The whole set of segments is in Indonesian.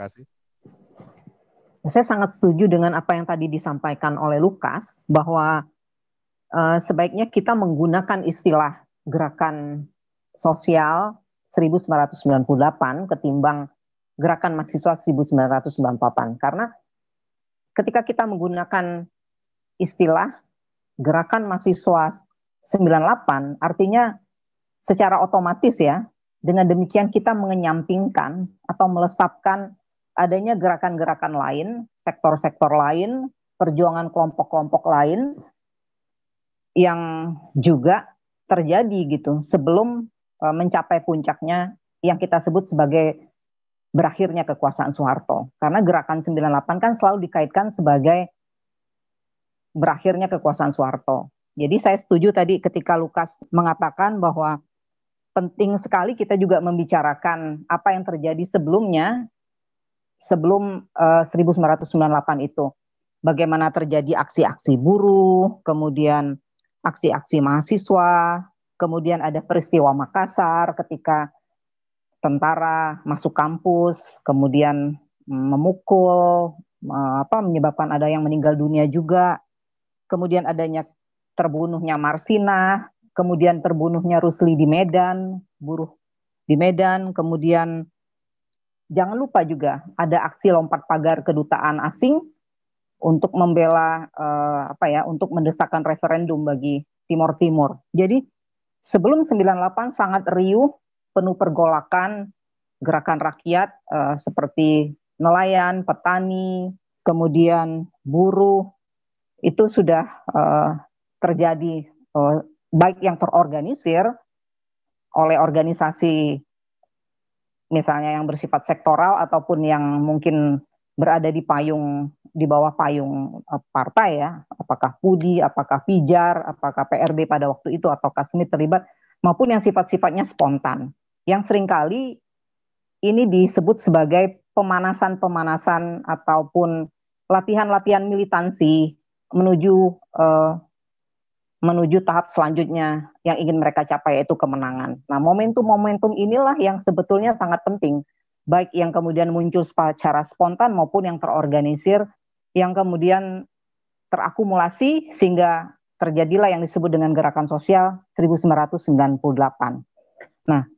kasih. Saya sangat setuju dengan apa yang tadi disampaikan oleh Lukas, bahwa sebaiknya kita menggunakan istilah gerakan sosial 1998 ketimbang gerakan mahasiswa 1998. Karena ketika kita menggunakan istilah gerakan mahasiswa 98, artinya secara otomatis ya, dengan demikian kita mengenyampingkan atau melesatkan adanya gerakan-gerakan lain, sektor-sektor lain, perjuangan kelompok-kelompok lain yang juga terjadi gitu sebelum mencapai puncaknya yang kita sebut sebagai berakhirnya kekuasaan Soeharto. Karena gerakan 98 kan selalu dikaitkan sebagai berakhirnya kekuasaan Soeharto. Jadi saya setuju tadi ketika Lukas mengatakan bahwa penting sekali kita juga membicarakan apa yang terjadi sebelumnya, sebelum 1998 itu. Bagaimana terjadi aksi-aksi buruh, kemudian aksi-aksi mahasiswa, kemudian ada peristiwa Makassar ketika tentara masuk kampus, kemudian memukul, menyebabkan ada yang meninggal dunia juga, kemudian adanya terbunuhnya Marsina, kemudian terbunuhnya Rusli di Medan, buruh di Medan, kemudian jangan lupa juga ada aksi lompat pagar kedutaan asing untuk membela untuk mendesakkan referendum bagi Timor Timur. Jadi sebelum 98 sangat riuh, penuh pergolakan, gerakan rakyat seperti nelayan, petani, kemudian buruh, itu sudah terjadi baik yang terorganisir oleh organisasi misalnya yang bersifat sektoral ataupun yang mungkin berada di bawah payung partai ya, apakah PUDI, apakah Pijar, apakah PRB pada waktu itu atau Kasmit terlibat, maupun yang sifat-sifatnya spontan yang seringkali ini disebut sebagai pemanasan-pemanasan ataupun latihan-latihan militansi menuju tahap selanjutnya yang ingin mereka capai, yaitu kemenangan. Nah, momentum-momentum inilah yang sebetulnya sangat penting, baik yang kemudian muncul secara spontan maupun yang terorganisir, yang kemudian terakumulasi sehingga terjadilah yang disebut dengan gerakan sosial 1998. Nah,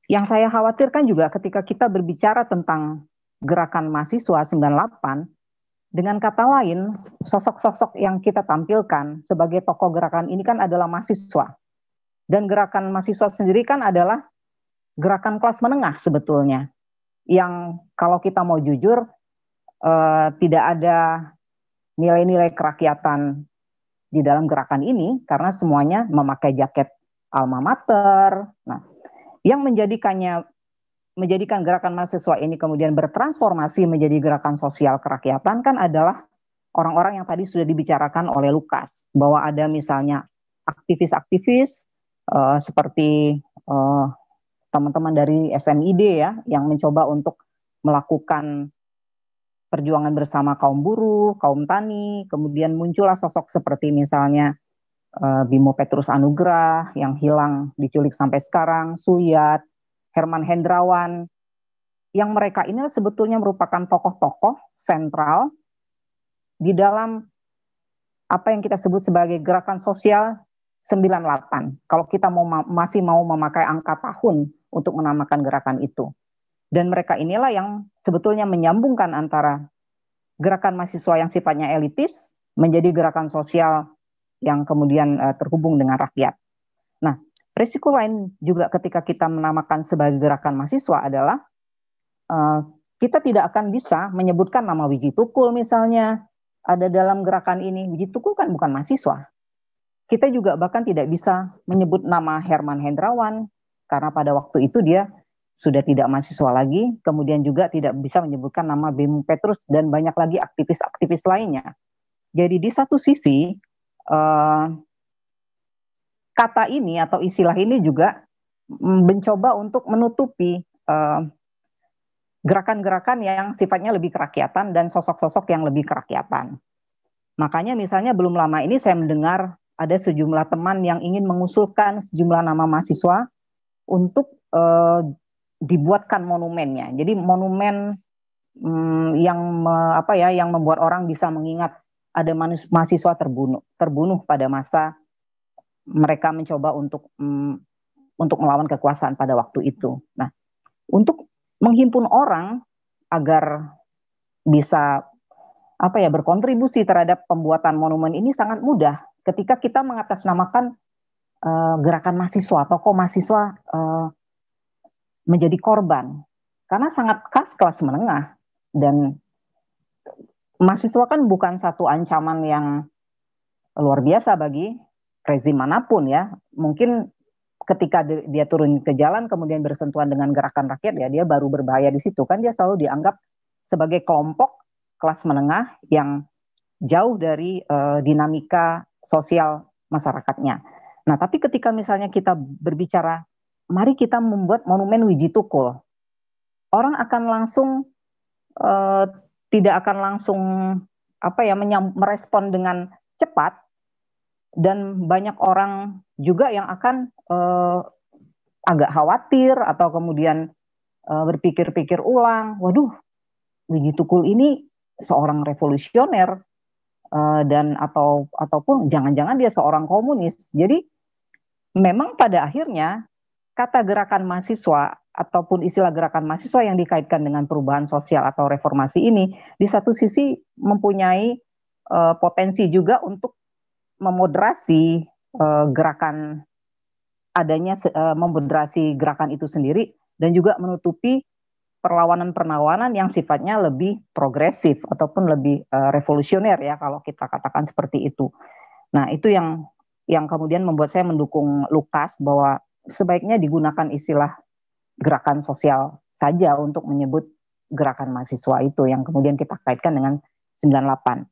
yang saya khawatirkan juga ketika kita berbicara tentang gerakan mahasiswa 98, dengan kata lain, sosok-sosok yang kita tampilkan sebagai tokoh gerakan ini kan adalah mahasiswa. Dan gerakan mahasiswa sendiri kan adalah gerakan kelas menengah sebetulnya. Yang kalau kita mau jujur, tidak ada nilai-nilai kerakyatan di dalam gerakan ini, karena semuanya memakai jaket alma mater. Nah, yang menjadikan gerakan mahasiswa ini kemudian bertransformasi menjadi gerakan sosial kerakyatan kan adalah orang-orang yang tadi sudah dibicarakan oleh Lukas, bahwa ada misalnya aktivis-aktivis seperti teman-teman dari SMID ya, yang mencoba untuk melakukan perjuangan bersama kaum buruh, kaum tani, kemudian muncullah sosok seperti misalnya Bimo Petrus Anugrah yang hilang, diculik sampai sekarang, Suyat, Herman Hendrawan, yang mereka ini sebetulnya merupakan tokoh-tokoh sentral di dalam apa yang kita sebut sebagai gerakan sosial 98. Kalau kita masih mau memakai angka tahun untuk menamakan gerakan itu. Dan mereka inilah yang sebetulnya menyambungkan antara gerakan mahasiswa yang sifatnya elitis menjadi gerakan sosial yang kemudian terhubung dengan rakyat. Nah, risiko lain juga ketika kita menamakan sebagai gerakan mahasiswa adalah kita tidak akan bisa menyebutkan nama Wiji Tukul misalnya ada dalam gerakan ini. Wiji Tukul kan bukan mahasiswa. Kita juga bahkan tidak bisa menyebut nama Herman Hendrawan karena pada waktu itu dia sudah tidak mahasiswa lagi. Kemudian juga tidak bisa menyebutkan nama Bimo Petrus dan banyak lagi aktivis-aktivis lainnya. Jadi di satu sisi kata ini atau istilah ini juga mencoba untuk menutupi gerakan-gerakan yang sifatnya lebih kerakyatan dan sosok-sosok yang lebih kerakyatan. Makanya misalnya belum lama ini saya mendengar ada sejumlah teman yang ingin mengusulkan sejumlah nama mahasiswa untuk dibuatkan monumennya. Jadi monumen yang membuat orang bisa mengingat ada mahasiswa terbunuh pada masa mereka mencoba untuk melawan kekuasaan pada waktu itu. Nah, untuk menghimpun orang agar bisa berkontribusi terhadap pembuatan monumen ini sangat mudah ketika kita mengatasnamakan gerakan mahasiswa, tokoh mahasiswa menjadi korban, karena sangat khas kelas menengah. Dan mahasiswa kan bukan satu ancaman yang luar biasa bagi rezim manapun ya. Mungkin ketika dia turun ke jalan kemudian bersentuhan dengan gerakan rakyat, ya dia baru berbahaya di situ. Kan dia selalu dianggap sebagai kelompok kelas menengah yang jauh dari dinamika sosial masyarakatnya. Nah, tapi ketika misalnya kita berbicara, mari kita membuat monumen Wiji Tukul, orang akan langsung tidak akan langsung merespon dengan cepat, dan banyak orang juga yang akan agak khawatir atau kemudian berpikir-pikir ulang, waduh, Wiji Tukul ini seorang revolusioner dan ataupun jangan-jangan dia seorang komunis. Jadi memang pada akhirnya kata gerakan mahasiswa ataupun istilah gerakan mahasiswa yang dikaitkan dengan perubahan sosial atau reformasi ini di satu sisi mempunyai potensi juga untuk memoderasi gerakan memoderasi gerakan itu sendiri, dan juga menutupi perlawanan-perlawanan yang sifatnya lebih progresif ataupun lebih revolusioner ya, kalau kita katakan seperti itu. Nah, itu yang kemudian membuat saya mendukung Lukas bahwa sebaiknya digunakan istilah gerakan sosial saja untuk menyebut gerakan mahasiswa itu yang kemudian kita kaitkan dengan 98.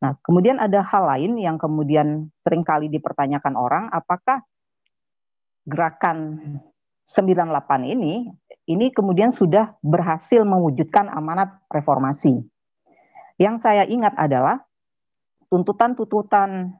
Nah, kemudian ada hal lain yang kemudian seringkali dipertanyakan orang, apakah gerakan 98 ini kemudian sudah berhasil mewujudkan amanat reformasi. Yang saya ingat adalah tuntutan-tuntutan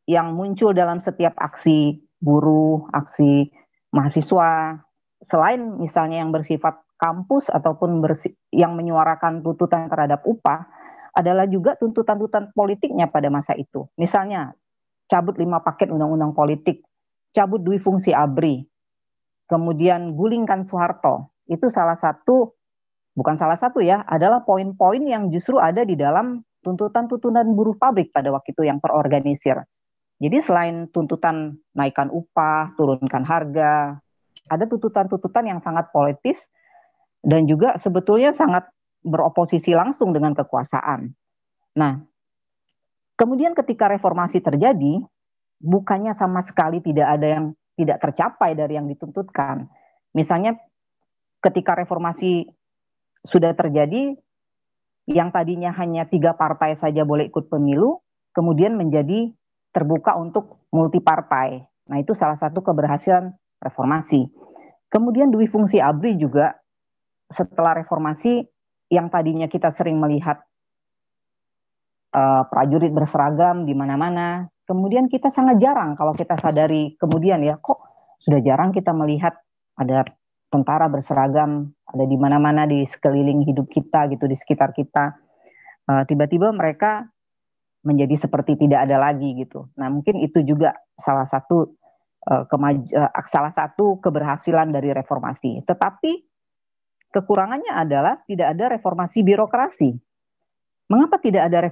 yang muncul dalam setiap aksi buruh, aksi mahasiswa, selain misalnya yang bersifat kampus ataupun yang menyuarakan tuntutan terhadap upah, adalah juga tuntutan-tuntutan politiknya pada masa itu. Misalnya, cabut 5 paket undang-undang politik, cabut dui fungsi ABRI, kemudian gulingkan Soeharto. Itu bukan salah satu ya, adalah poin-poin yang justru ada di dalam tuntutan-tuntutan buruh pabrik pada waktu itu yang terorganisir. Jadi selain tuntutan naikkan upah, turunkan harga, ada tuntutan-tuntutan yang sangat politis dan juga sebetulnya sangat beroposisi langsung dengan kekuasaan. Nah, kemudian ketika reformasi terjadi, bukannya sama sekali tidak ada yang tidak tercapai dari yang dituntutkan. Misalnya ketika reformasi sudah terjadi, yang tadinya hanya 3 partai saja boleh ikut pemilu, kemudian menjadi terbuka untuk multi partai. Nah, itu salah satu keberhasilan reformasi. Kemudian dui fungsi ABRI juga setelah reformasi, yang tadinya kita sering melihat prajurit berseragam di mana-mana, kemudian kita sangat jarang, kalau kita sadari kemudian ya, kok sudah jarang kita melihat ada tentara berseragam ada di mana-mana di sekeliling hidup kita gitu, di sekitar kita. Tiba-tiba mereka menjadi seperti tidak ada lagi gitu. Nah, mungkin itu juga salah satu keberhasilan dari reformasi. Tetapi kekurangannya adalah tidak ada reformasi birokrasi. Mengapa tidak ada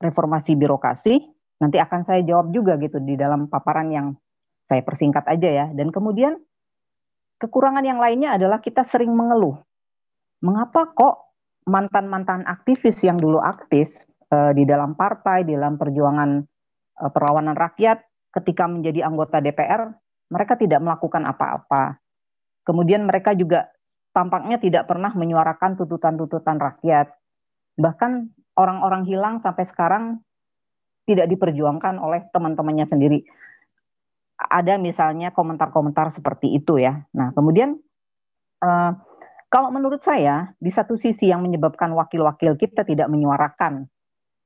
reformasi birokrasi? Nanti akan saya jawab juga gitu di dalam paparan yang saya persingkat aja ya. Dan kemudian kekurangan yang lainnya adalah kita sering mengeluh. Mengapa kok mantan-mantan aktivis yang dulu aktif di dalam partai, di dalam perjuangan perlawanan rakyat, ketika menjadi anggota DPR, mereka tidak melakukan apa-apa. Kemudian mereka juga tampaknya tidak pernah menyuarakan tuntutan-tuntutan rakyat. Bahkan orang-orang hilang sampai sekarang tidak diperjuangkan oleh teman-temannya sendiri. Ada misalnya komentar-komentar seperti itu ya. Nah, kemudian kalau menurut saya, di satu sisi yang menyebabkan wakil-wakil kita tidak menyuarakan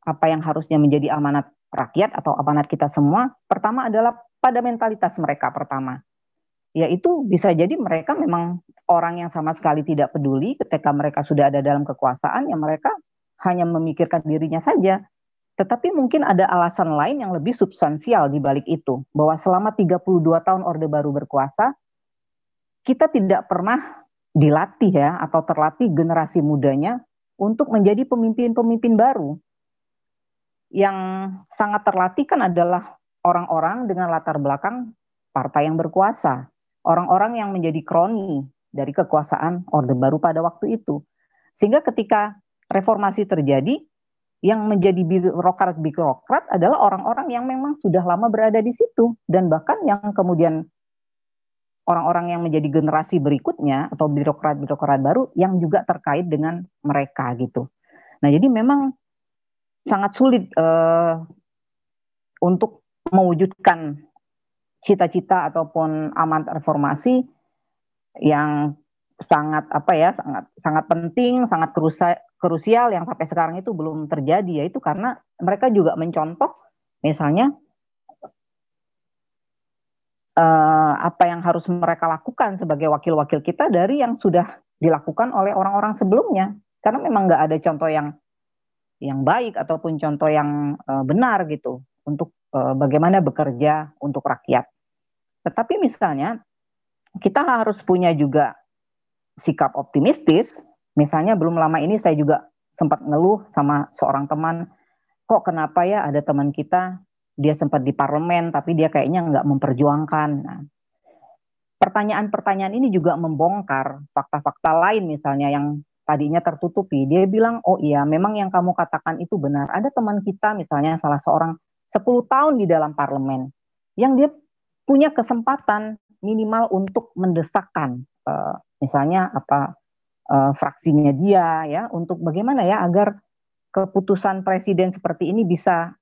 apa yang harusnya menjadi amanat rakyat atau amanat kita semua, pertama adalah pada mentalitas mereka pertama. ya itu bisa jadi mereka memang orang yang sama sekali tidak peduli ketika mereka sudah ada dalam kekuasaan, ya mereka hanya memikirkan dirinya saja. Tetapi mungkin ada alasan lain yang lebih substansial di balik itu, bahwa selama 32 tahun Orde Baru berkuasa, kita tidak pernah dilatih ya, atau terlatih generasi mudanya untuk menjadi pemimpin-pemimpin baru. Yang sangat terlatih kan adalah orang-orang dengan latar belakang partai yang berkuasa, orang-orang yang menjadi kroni dari kekuasaan Orde Baru pada waktu itu. Sehingga ketika reformasi terjadi, yang menjadi birokrat-birokrat adalah orang-orang yang memang sudah lama berada di situ, dan bahkan yang kemudian orang-orang yang menjadi generasi berikutnya atau birokrat-birokrat baru yang juga terkait dengan mereka gitu. Nah, jadi memang sangat sulit untuk mewujudkan cita-cita ataupun amanat reformasi yang sangat sangat penting, sangat krusial yang sampai sekarang itu belum terjadi, yaitu karena mereka juga mencontoh misalnya apa yang harus mereka lakukan sebagai wakil-wakil kita dari yang sudah dilakukan oleh orang-orang sebelumnya, karena memang nggak ada contoh yang baik ataupun contoh yang benar gitu untuk bagaimana bekerja untuk rakyat. Tetapi misalnya kita harus punya juga sikap optimistis. Misalnya belum lama ini saya juga sempat ngeluh sama seorang teman, kok kenapa ya ada teman kita dia sempat di parlemen tapi dia kayaknya nggak memperjuangkan. Nah, pertanyaan-pertanyaan ini juga membongkar fakta-fakta lain misalnya yang tadinya tertutupi. Dia bilang, oh iya memang yang kamu katakan itu benar. Ada teman kita misalnya salah seorang 10 tahun di dalam parlemen yang dia punya kesempatan minimal untuk mendesakkan misalnya fraksinya dia ya untuk bagaimana ya agar keputusan presiden seperti ini bisa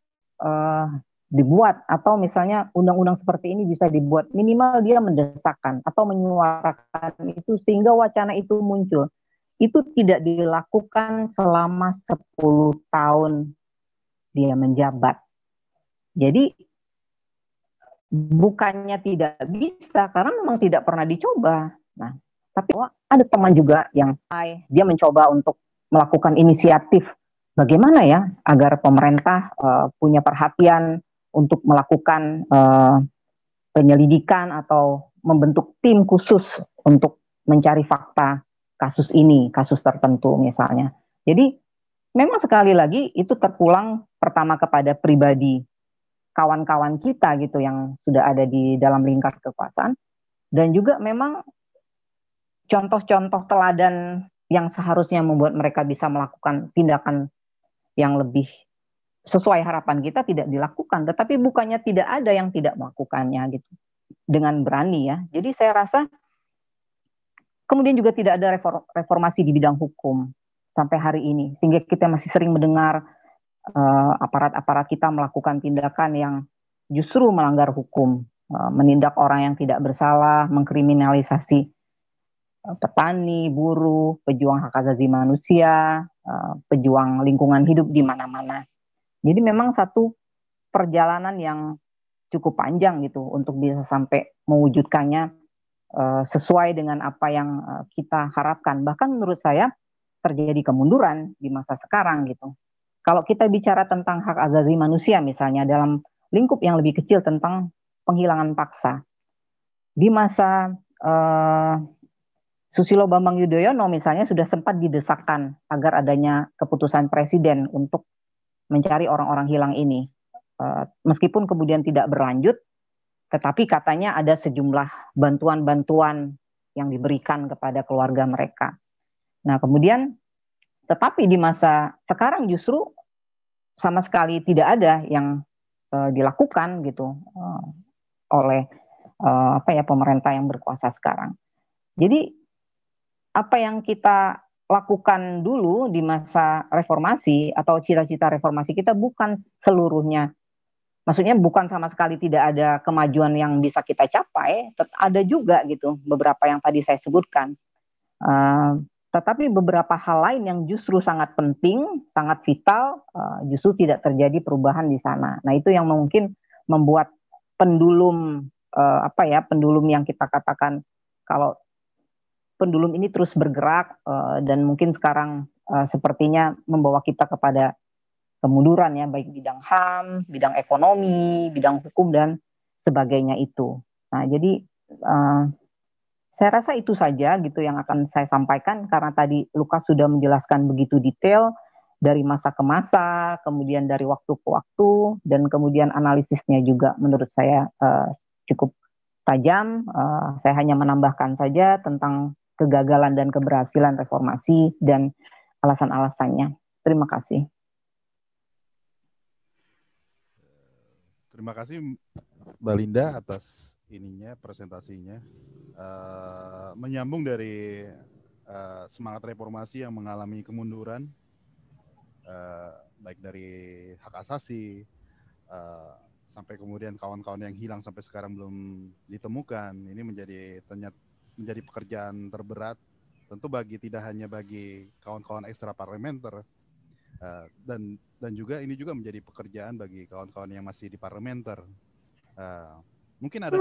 dibuat, atau misalnya undang-undang seperti ini bisa dibuat, minimal dia mendesakkan atau menyuarakan itu sehingga wacana itu muncul. Itu tidak dilakukan selama 10 tahun dia menjabat. Jadi bukannya tidak bisa, karena memang tidak pernah dicoba. Nah, tapi ada teman juga yang dia mencoba untuk melakukan inisiatif bagaimana ya agar pemerintah punya perhatian untuk melakukan penyelidikan atau membentuk tim khusus untuk mencari fakta kasus ini, kasus tertentu misalnya. Jadi memang sekali lagi itu terpulang pertama kepada pribadi kawan-kawan kita gitu yang sudah ada di dalam lingkar kekuasaan, dan juga memang contoh-contoh teladan yang seharusnya membuat mereka bisa melakukan tindakan yang lebih sesuai harapan kita tidak dilakukan, tetapi bukannya tidak ada yang tidak melakukannya gitu dengan berani ya. Jadi saya rasa kemudian juga tidak ada reformasi di bidang hukum sampai hari ini, sehingga kita masih sering mendengar aparat-aparat kita melakukan tindakan yang justru melanggar hukum, menindak orang yang tidak bersalah, mengkriminalisasi petani, buruh, pejuang hak asasi manusia, pejuang lingkungan hidup di mana-mana. Jadi memang satu perjalanan yang cukup panjang gitu untuk bisa sampai mewujudkannya sesuai dengan apa yang kita harapkan. Bahkan menurut saya terjadi kemunduran di masa sekarang gitu. Kalau kita bicara tentang hak asasi manusia misalnya dalam lingkup yang lebih kecil tentang penghilangan paksa. Di masa Susilo Bambang Yudhoyono misalnya sudah sempat didesakkan agar adanya keputusan presiden untuk mencari orang-orang hilang ini. Meskipun kemudian tidak berlanjut, tetapi katanya ada sejumlah bantuan-bantuan yang diberikan kepada keluarga mereka. Nah, kemudian tetapi di masa sekarang justru sama sekali tidak ada yang dilakukan gitu oleh pemerintah yang berkuasa sekarang. Jadi apa yang kita lakukan dulu di masa reformasi atau cita-cita reformasi kita bukan seluruhnya, maksudnya bukan sama sekali tidak ada kemajuan yang bisa kita capai, ada juga gitu beberapa yang tadi saya sebutkan. Tetapi beberapa hal lain yang justru sangat penting, sangat vital, justru tidak terjadi perubahan di sana. Nah itu yang mungkin membuat pendulum apa ya, pendulum yang kita katakan kalau pendulum ini terus bergerak dan mungkin sekarang sepertinya membawa kita kepada kemunduran ya, baik bidang HAM, bidang ekonomi, bidang hukum dan sebagainya itu. Nah, jadi saya rasa itu saja gitu yang akan saya sampaikan karena tadi Lukas sudah menjelaskan begitu detail dari masa ke masa, kemudian dari waktu ke waktu, dan kemudian analisisnya juga menurut saya cukup tajam. Saya hanya menambahkan saja tentang kegagalan dan keberhasilan reformasi dan alasan-alasannya. Terima kasih. Terima kasih Mbak Linda atas presentasinya. Menyambung dari semangat reformasi yang mengalami kemunduran, baik dari hak asasi sampai kemudian kawan-kawan yang hilang sampai sekarang belum ditemukan. Ini menjadi pekerjaan terberat tentu tidak hanya bagi kawan-kawan ekstra parlementer, dan juga ini juga menjadi pekerjaan bagi kawan-kawan yang masih di parlementer. Mungkin ada